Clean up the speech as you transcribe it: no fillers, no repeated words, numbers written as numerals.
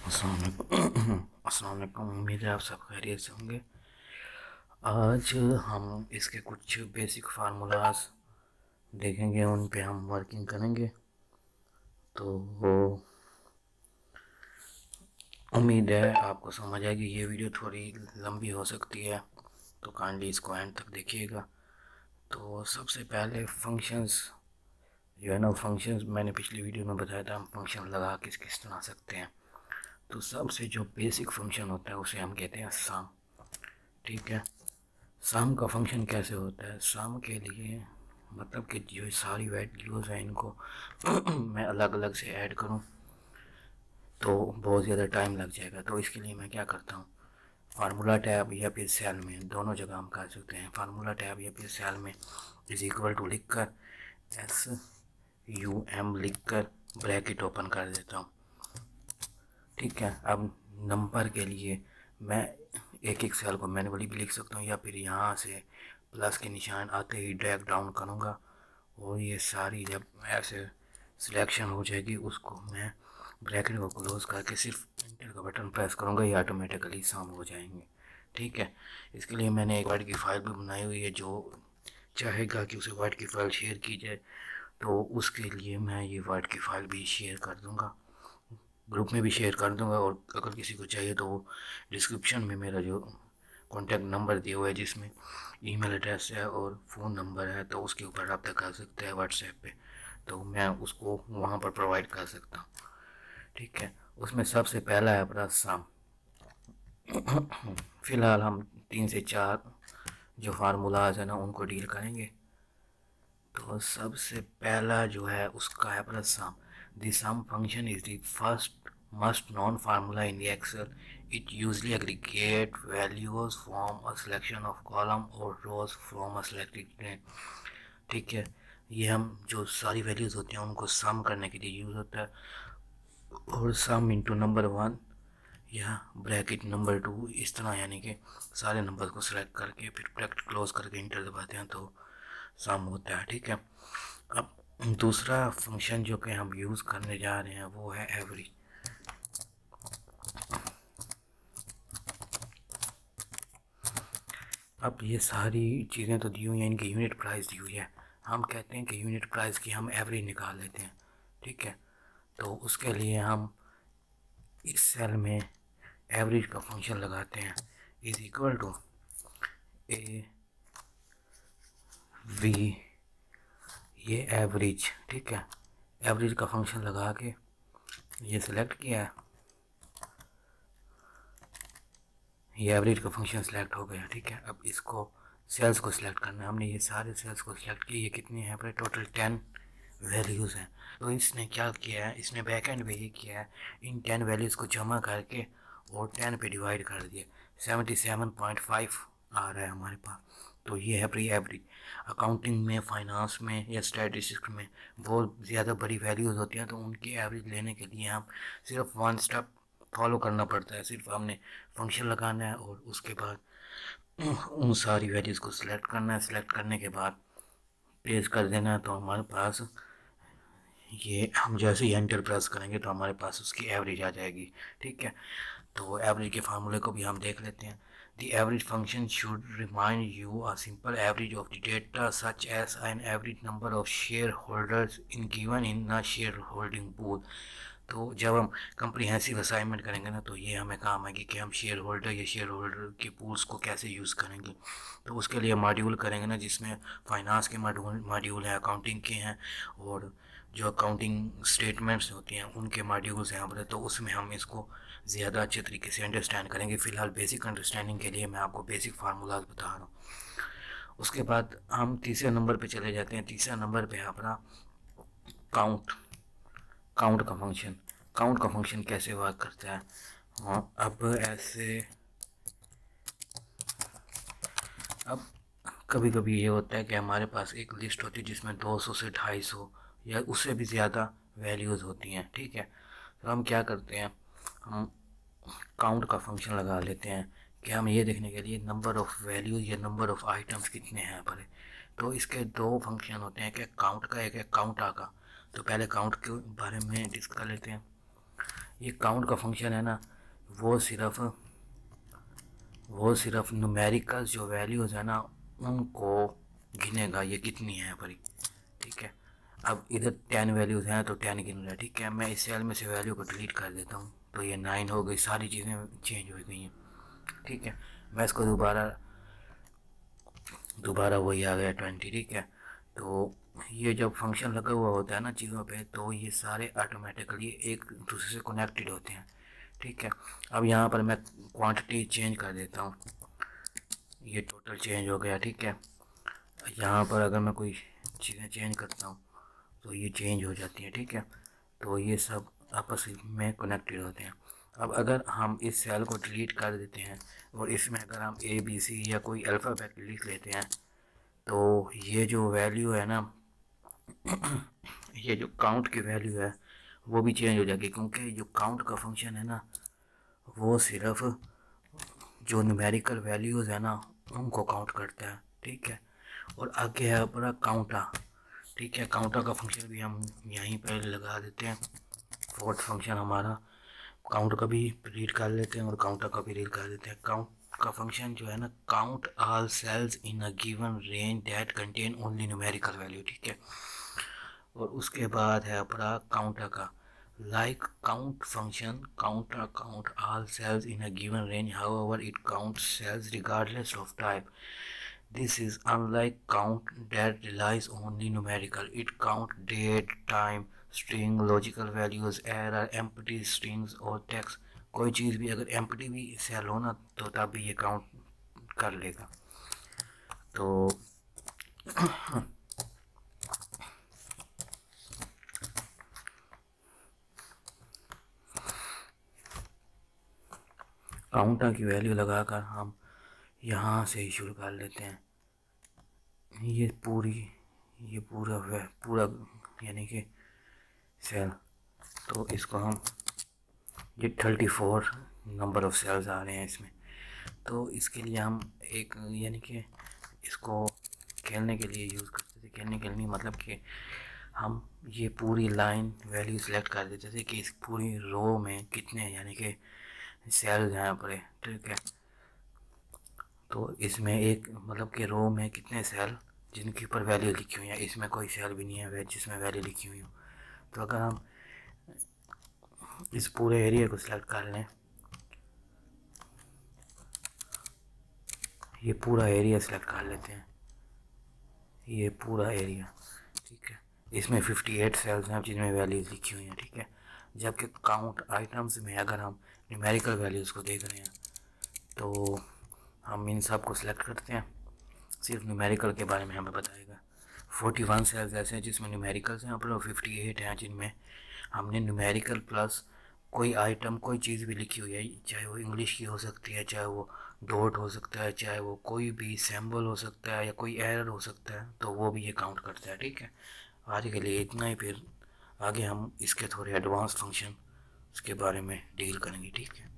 अस्सलाम वालेकुम। उम्मीद है आप सब खैरियत से होंगे। आज हम इसके कुछ बेसिक फार्मूलाज देखेंगे, उन पे हम वर्किंग करेंगे। तो वो उम्मीद है आपको समझ आएगी। ये वीडियो थोड़ी लंबी हो सकती है, तो काइंडली इसको एंड तक देखिएगा। तो सबसे पहले फंक्शंस जो है ना, फंक्शंस मैंने पिछली वीडियो में बताया था, हम फंक्शन लगा किस किस तरह सकते हैं। तो सबसे जो बेसिक फंक्शन होता है उसे हम कहते हैं सम। ठीक है, सम का फंक्शन कैसे होता है? सम के लिए मतलब कि जो सारी वैल्यूज़ हैं इनको मैं अलग अलग से ऐड करूं तो बहुत ज़्यादा टाइम लग जाएगा। तो इसके लिए मैं क्या करता हूं, फार्मूला टैब या फिर सेल में, दोनों जगह हम कर सकते हैं। फार्मूला टैब या फिर सेल में इज इक्वल टू लिख कर SUM लिख कर ब्रैकेट ओपन कर देता हूँ। ठीक है, अब नंबर के लिए मैं एक एक सेल को मैन्युअली भी लिख सकता हूँ, या फिर यहाँ से प्लस के निशान आते ही ड्रैग डाउन करूँगा और ये सारी जब ऐसे सिलेक्शन हो जाएगी उसको मैं ब्रैकेट को क्लोज करके सिर्फ एंटर का बटन प्रेस करूँगा, ये ऑटोमेटिकली सम हो जाएंगे। ठीक है, इसके लिए मैंने एक वर्ड की फ़ाइल भी बनाई हुई है। जो चाहेगा कि उसे वर्ड की फ़ाइल शेयर की जाए तो उसके लिए मैं ये वर्ड की फ़ाइल भी शेयर कर दूँगा, ग्रुप में भी शेयर कर दूंगा। और अगर किसी को चाहिए तो वो डिस्क्रिप्शन में मेरा जो कॉन्टैक्ट नंबर दिया हुआ है, जिसमें ईमेल एड्रेस है और फ़ोन नंबर है, तो उसके ऊपर रब्ता कर सकते हैं व्हाट्सएप पे, तो मैं उसको वहाँ पर प्रोवाइड कर सकता हूँ। ठीक है, उसमें सबसे पहला है अपना सम। फ़िलहाल हम 3 से 4 जो फार्मूलाज है ना उनको डील करेंगे। तो सबसे पहला जो है उसका है plus sum. The sum function is the first must known formula in the Excel. It usually aggregate values from a selection of column और रोज फ्रॉम अ सिलेक्टेड ट्रेन। ठीक है, ये हम जो सारी वैल्यूज होती हैं उनको सम करने के लिए यूज़ होता है। और सम इंटू नंबर 1 या ब्रैकेट नंबर 2, इस तरह, यानी कि सारे नंबर को सिलेक्ट करके फिर ब्रैकेट क्लोज करके इंटर दबाते हैं तो सम होता है। ठीक है, अब दूसरा फंक्शन जो कि हम यूज़ करने जा रहे हैं वो है एवरेज। अब ये सारी चीज़ें तो दी हुई हैं, इनकी यूनिट प्राइस दी हुई है। हम कहते हैं कि यूनिट प्राइस की हम एवरेज निकाल लेते हैं। ठीक है, तो उसके लिए हम इस सेल में एवरेज का फंक्शन लगाते हैं, इज इक्वल टू AV, ये एवरेज। ठीक है, एवरेज का फंक्शन लगा के ये सिलेक्ट किया है, ये एवरेज का फंक्शन सिलेक्ट हो गया। ठीक है, अब इसको सेल्स को सिलेक्ट करना है। हमने ये सारे सेल्स को सिलेक्ट किए, ये कितने हैं पर टोटल 10 वैल्यूज़ हैं। तो इसने क्या किया है, इसने बैक एंड पे ये किया है, इन 10 वैल्यूज़ को जमा करके और 10 पे डिवाइड कर दिया। 77.5 आ रहा है हमारे पास। तो ये है प्री एवरेज। अकाउंटिंग में, फाइनेंस में या स्टैटिस्टिक्स में बहुत ज़्यादा बड़ी वैल्यूज़ होती हैं, तो उनकी एवरेज लेने के लिए हम सिर्फ वन स्टेप फॉलो करना पड़ता है। सिर्फ हमने फंक्शन लगाना है और उसके बाद उन सारी वैल्यूज़ को सिलेक्ट करना है। सिलेक्ट करने के बाद पेस्ट कर देना है, तो हमारे पास ये, हम जैसे ही एंटर प्रेस करेंगे तो हमारे पास उसकी एवरेज आ जाएगी। ठीक है, तो एवरेज के फार्मूले को भी हम देख लेते हैं। The average function should remind you a simple average of the data such as an average number of share holders in given in a share holding pool. तो जब हम कंप्रीहेंसिव असाइनमेंट करेंगे ना, तो ये हमें काम आएगी कि हम शेयर होल्डर या शेयर होल्डर के पूल्स को कैसे यूज़ करेंगे। तो उसके लिए मॉड्यूल करेंगे ना, जिसमें फाइनेंस के मॉड्यूल हैं, अकाउंटिंग के हैं, और जो अकाउंटिंग स्टेटमेंट्स होती हैं उनके मॉड्यूल्स हैं हमारे। तो उसमें हम इसको ज़्यादा अच्छे तरीके से अंडरस्टैंड करेंगे। फ़िलहाल बेसिक अंडरस्टैंडिंग के लिए मैं आपको बेसिक फार्मूलाज बता रहा हूँ। उसके बाद हम तीसरे नंबर पे चले जाते हैं। तीसरा नंबर पे है अपना काउंट। काउंट का फंक्शन, काउंट का फंक्शन कैसे वर्क करता है? हाँ, अब कभी कभी ये होता है कि हमारे पास एक लिस्ट होती है जिसमें 200 से 250 या उससे भी ज़्यादा वैल्यूज़ होती हैं। ठीक है, तो हम क्या करते हैं, हम काउंट का फंक्शन लगा लेते हैं कि हम ये देखने के लिए नंबर ऑफ़ वैल्यूज़ या नंबर ऑफ़ आइटम्स कितने हैं पहले। तो इसके दो फंक्शन होते हैं, एक काउंट का, एक काउंटा का। तो पहले काउंट के बारे में डिस्कस कर लेते हैं। ये काउंट का फंक्शन है ना, वो सिर्फ न्यूमेरिकल्स जो वैल्यूज़ है ना उनको गिनेगा, ये कितनी है पर, ठीक है। अब इधर 10 वैल्यूज़ हैं तो 10 गिन रहा है, ठीक है। मैं इस सेल में से वैल्यू को डिलीट कर देता हूँ, तो ये 9 हो गई, सारी चीज़ें चेंज हो गई हैं, ठीक है। मैं इसको दोबारा वही आ गया 20, ठीक है। तो ये जब फंक्शन लगा हुआ होता है ना चीज़ों पे, तो ये सारे ऑटोमेटिकली एक दूसरे से कनेक्टेड होते हैं, ठीक है। अब यहाँ पर मैं क्वांटिटी चेंज कर देता हूँ, ये टोटल चेंज हो गया, ठीक है। यहाँ पर अगर मैं कोई चीज़ें चेंज करता हूँ तो ये चेंज हो जाती है, ठीक है। तो ये सब आपस में कनेक्टेड होते हैं। अब अगर हम इस सेल को डिलीट कर देते हैं और इसमें अगर हम ABC या कोई अल्फ़ाबेट लिख लेते हैं, तो ये जो वैल्यू है ना, ये जो काउंट की वैल्यू है वो भी चेंज हो जाएगी, क्योंकि जो काउंट का फंक्शन है ना वो सिर्फ जो न्यूमेरिकल वैल्यूज़ है ना उनको काउंट करता है, ठीक है। और आगे है अपना काउंटा, ठीक है। काउंटर का फंक्शन भी हम यहीं पर लगा देते हैं। फोर्थ फंक्शन हमारा काउंट का भी रीड कर लेते हैं और काउंटर का भी रीड कर देते हैं। काउंट का फंक्शन जो है ना, count all cells in a given range that contain only numerical value, ठीक है। और उसके बाद है अपना काउंटर का, like count function counter count all cells in a given range, however it counts cells regardless of type. This is unlike count that relies only numerical. It count date, time, string, logical values, error, empty strings और text. कोई चीज़ भी अगर empty भी cell हो ना तो तब भी ये काउंट कर लेगा। तो काउंटर की वैल्यू लगाकर हम यहाँ से ही शुरू कर लेते हैं। ये पूरा यानी कि सेल, तो इसको हम, ये 34 नंबर ऑफ़ सेल्स आ रहे हैं इसमें। तो इसके लिए हम एक यानी कि इसको खेलने के लिए यूज़ करते थे, खेलने के लिए मतलब कि हम ये पूरी लाइन वैल्यू सेलेक्ट कर देते थे कि इस पूरी रो में कितने यानी कि सेल्स हैं पड़े, ठीक है। तो इसमें एक मतलब कि रो में कितने सेल जिनके ऊपर वैल्यू लिखी हुई है, इसमें कोई सेल भी नहीं है जिसमें वैल्यू लिखी हुई हो। तो अगर हम इस पूरे एरिया को सिलेक्ट कर लें, ये पूरा एरिया सेलेक्ट कर लेते हैं, ये पूरा एरिया, ठीक है। इसमें 58 सेल्स हैं जिनमें वैल्यूज़ लिखी हुई हैं, ठीक है। जबकि काउंट आइटम्स में अगर हम न्यूमेरिकल वैल्यूज़ को देख रहे हैं तो हम इन सब को सिलेक्ट करते हैं, सिर्फ न्यूमेरिकल के बारे में हमें बताएगा। 41 सेल्स ऐसे हैं जिसमें न्यूमेरिकल्स हैं और 58 हैं जिनमें हमने न्यूमेरिकल प्लस कोई आइटम कोई चीज़ भी लिखी हुई है, चाहे वो इंग्लिश की हो सकती है, चाहे वो डॉट हो सकता है, चाहे वो कोई भी सिंबल हो सकता है या कोई एरर हो सकता है, तो वो भी ये काउंट करता है, ठीक है। आज के लिए इतना ही, फिर आगे हम इसके थोड़े एडवांस फंक्शन उसके बारे में डील करेंगे, ठीक है।